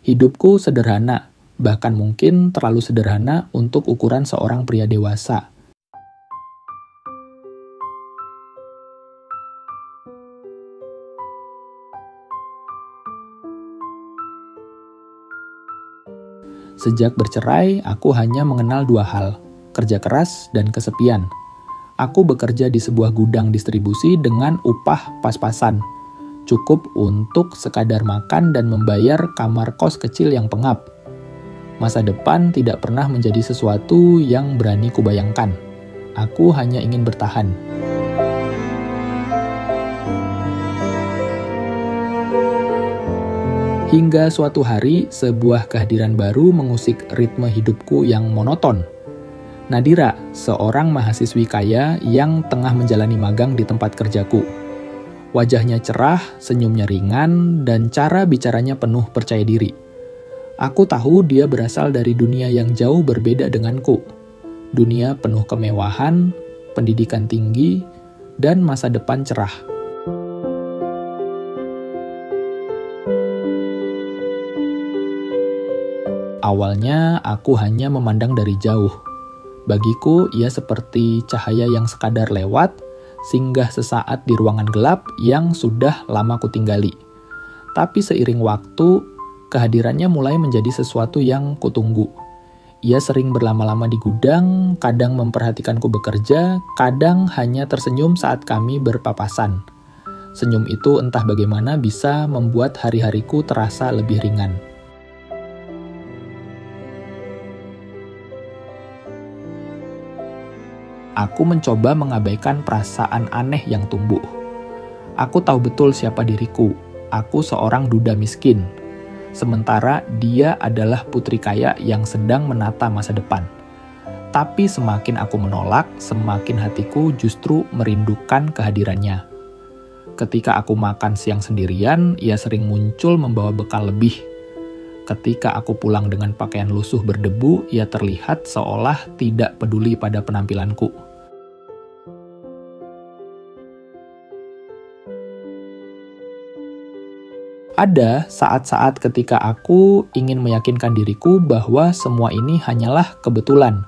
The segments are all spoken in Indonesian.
Hidupku sederhana, bahkan mungkin terlalu sederhana untuk ukuran seorang pria dewasa. Sejak bercerai, aku hanya mengenal dua hal, kerja keras dan kesepian. Aku bekerja di sebuah gudang distribusi dengan upah pas-pasan, cukup untuk sekadar makan dan membayar kamar kos kecil yang pengap. Masa depan tidak pernah menjadi sesuatu yang berani kubayangkan. Aku hanya ingin bertahan. Hingga suatu hari, sebuah kehadiran baru mengusik ritme hidupku yang monoton. Nadira, seorang mahasiswi kaya yang tengah menjalani magang di tempat kerjaku. Wajahnya cerah, senyumnya ringan, dan cara bicaranya penuh percaya diri. Aku tahu dia berasal dari dunia yang jauh berbeda denganku. Dunia penuh kemewahan, pendidikan tinggi, dan masa depan cerah. Awalnya, aku hanya memandang dari jauh. Bagiku, ia seperti cahaya yang sekadar lewat, singgah sesaat di ruangan gelap yang sudah lama kutinggali. Tapi seiring waktu, kehadirannya mulai menjadi sesuatu yang kutunggu. Ia sering berlama-lama di gudang, kadang memperhatikanku bekerja, kadang hanya tersenyum saat kami berpapasan. Senyum itu entah bagaimana bisa membuat hari-hariku terasa lebih ringan. Aku mencoba mengabaikan perasaan aneh yang tumbuh. Aku tahu betul siapa diriku. Aku seorang duda miskin. Sementara dia adalah putri kaya yang sedang menata masa depan. Tapi semakin aku menolak, semakin hatiku justru merindukan kehadirannya. Ketika aku makan siang sendirian, ia sering muncul membawa bekal lebih. Ketika aku pulang dengan pakaian lusuh berdebu, ia terlihat seolah tidak peduli pada penampilanku. Ada saat-saat ketika aku ingin meyakinkan diriku bahwa semua ini hanyalah kebetulan,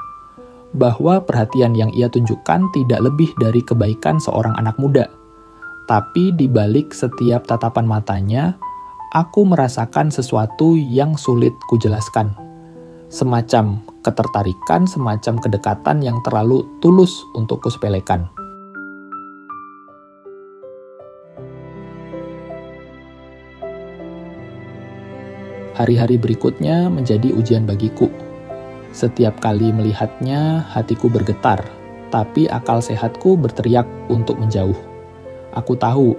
bahwa perhatian yang ia tunjukkan tidak lebih dari kebaikan seorang anak muda. Tapi di balik setiap tatapan matanya, aku merasakan sesuatu yang sulit kujelaskan. Semacam ketertarikan, semacam kedekatan yang terlalu tulus untuk kusepelekan. Hari-hari berikutnya menjadi ujian bagiku. Setiap kali melihatnya, hatiku bergetar, tapi akal sehatku berteriak untuk menjauh. Aku tahu,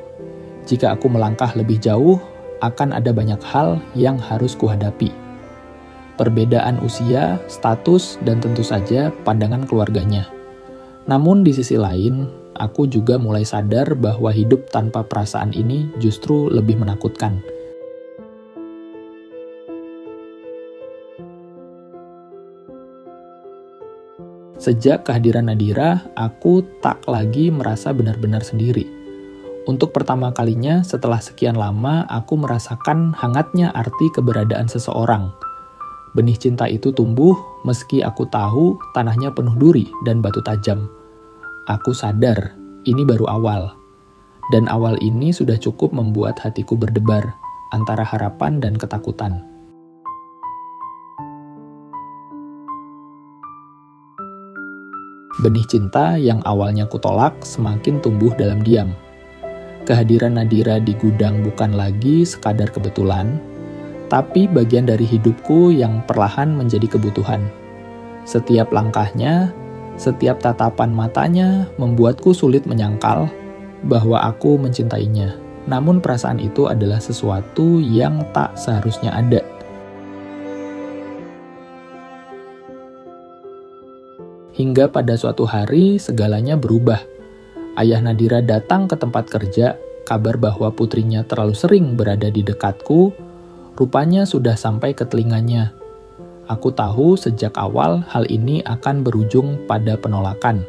jika aku melangkah lebih jauh, akan ada banyak hal yang harus kuhadapi. Perbedaan usia, status, dan tentu saja pandangan keluarganya. Namun di sisi lain, aku juga mulai sadar bahwa hidup tanpa perasaan ini justru lebih menakutkan. Sejak kehadiran Nadira, aku tak lagi merasa benar-benar sendiri. Untuk pertama kalinya setelah sekian lama, aku merasakan hangatnya arti keberadaan seseorang. Benih cinta itu tumbuh meski aku tahu tanahnya penuh duri dan batu tajam. Aku sadar, ini baru awal. Dan awal ini sudah cukup membuat hatiku berdebar antara harapan dan ketakutan. Benih cinta yang awalnya kutolak semakin tumbuh dalam diam. Kehadiran Nadira di gudang bukan lagi sekadar kebetulan, tapi bagian dari hidupku yang perlahan menjadi kebutuhan. Setiap langkahnya, setiap tatapan matanya membuatku sulit menyangkal bahwa aku mencintainya. Namun perasaan itu adalah sesuatu yang tak seharusnya ada. Hingga pada suatu hari, segalanya berubah. Ayah Nadira datang ke tempat kerja, kabar bahwa putrinya terlalu sering berada di dekatku, rupanya sudah sampai ke telinganya. Aku tahu sejak awal hal ini akan berujung pada penolakan.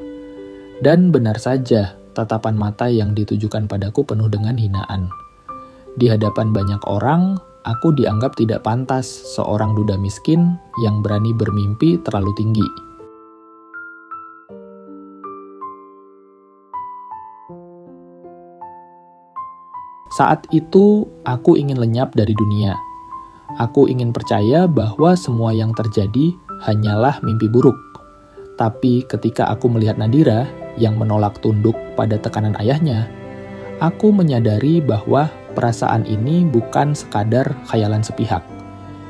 Dan benar saja, tatapan mata yang ditujukan padaku penuh dengan hinaan. Di hadapan banyak orang, aku dianggap tidak pantas seorang duda miskin yang berani bermimpi terlalu tinggi. Saat itu, aku ingin lenyap dari dunia. Aku ingin percaya bahwa semua yang terjadi hanyalah mimpi buruk. Tapi ketika aku melihat Nadira yang menolak tunduk pada tekanan ayahnya, aku menyadari bahwa perasaan ini bukan sekadar khayalan sepihak.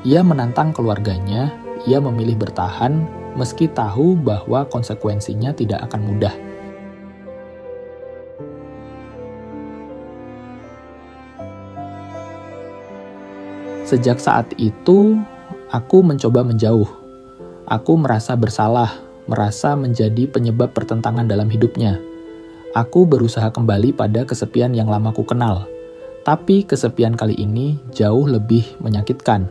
Ia menantang keluarganya, ia memilih bertahan meski tahu bahwa konsekuensinya tidak akan mudah. Sejak saat itu, aku mencoba menjauh. Aku merasa bersalah, merasa menjadi penyebab pertentangan dalam hidupnya. Aku berusaha kembali pada kesepian yang lama ku kenal. Tapi kesepian kali ini jauh lebih menyakitkan.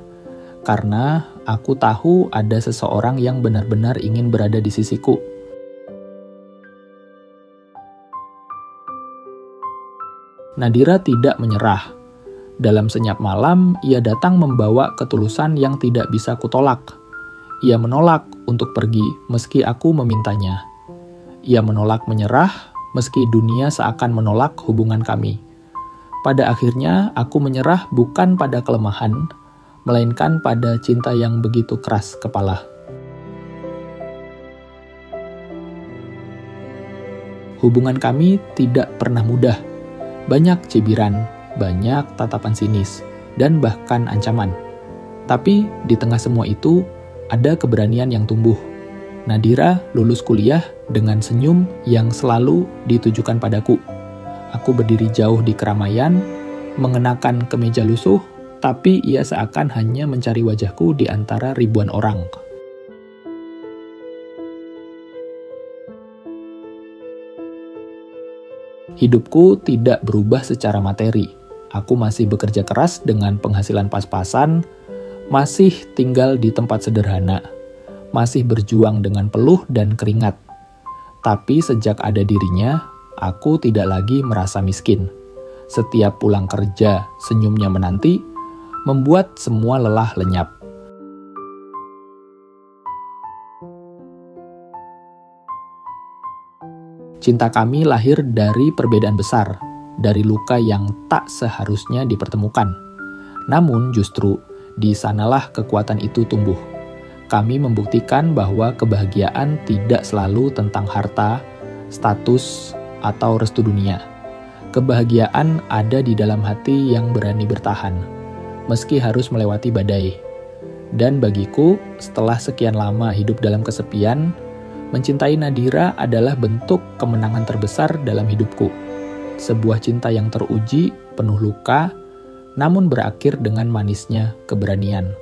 Karena aku tahu ada seseorang yang benar-benar ingin berada di sisiku. Nadira tidak menyerah. Dalam senyap malam, ia datang membawa ketulusan yang tidak bisa kutolak. Ia menolak untuk pergi meski aku memintanya. Ia menolak menyerah meski dunia seakan menolak hubungan kami. Pada akhirnya, aku menyerah bukan pada kelemahan, melainkan pada cinta yang begitu keras kepala. Hubungan kami tidak pernah mudah. Banyak cibiran, banyak tatapan sinis, dan bahkan ancaman. Tapi di tengah semua itu, ada keberanian yang tumbuh. Nadira lulus kuliah dengan senyum yang selalu ditujukan padaku. Aku berdiri jauh di keramaian, mengenakan kemeja lusuh, tapi ia seakan hanya mencari wajahku di antara ribuan orang. Hidupku tidak berubah secara materi. Aku masih bekerja keras dengan penghasilan pas-pasan, masih tinggal di tempat sederhana, masih berjuang dengan peluh dan keringat. Tapi sejak ada dirinya, aku tidak lagi merasa miskin. Setiap pulang kerja, senyumnya menanti, membuat semua lelah lenyap. Cinta kami lahir dari perbedaan besar, dari luka yang tak seharusnya dipertemukan. Namun justru di sanalah kekuatan itu tumbuh. Kami membuktikan bahwa kebahagiaan tidak selalu tentang harta, status, atau restu dunia. Kebahagiaan ada di dalam hati yang berani bertahan, meski harus melewati badai. Dan bagiku, setelah sekian lama hidup dalam kesepian, mencintai Nadira adalah bentuk kemenangan terbesar dalam hidupku. Sebuah cinta yang teruji, penuh luka, namun berakhir dengan manisnya keberanian.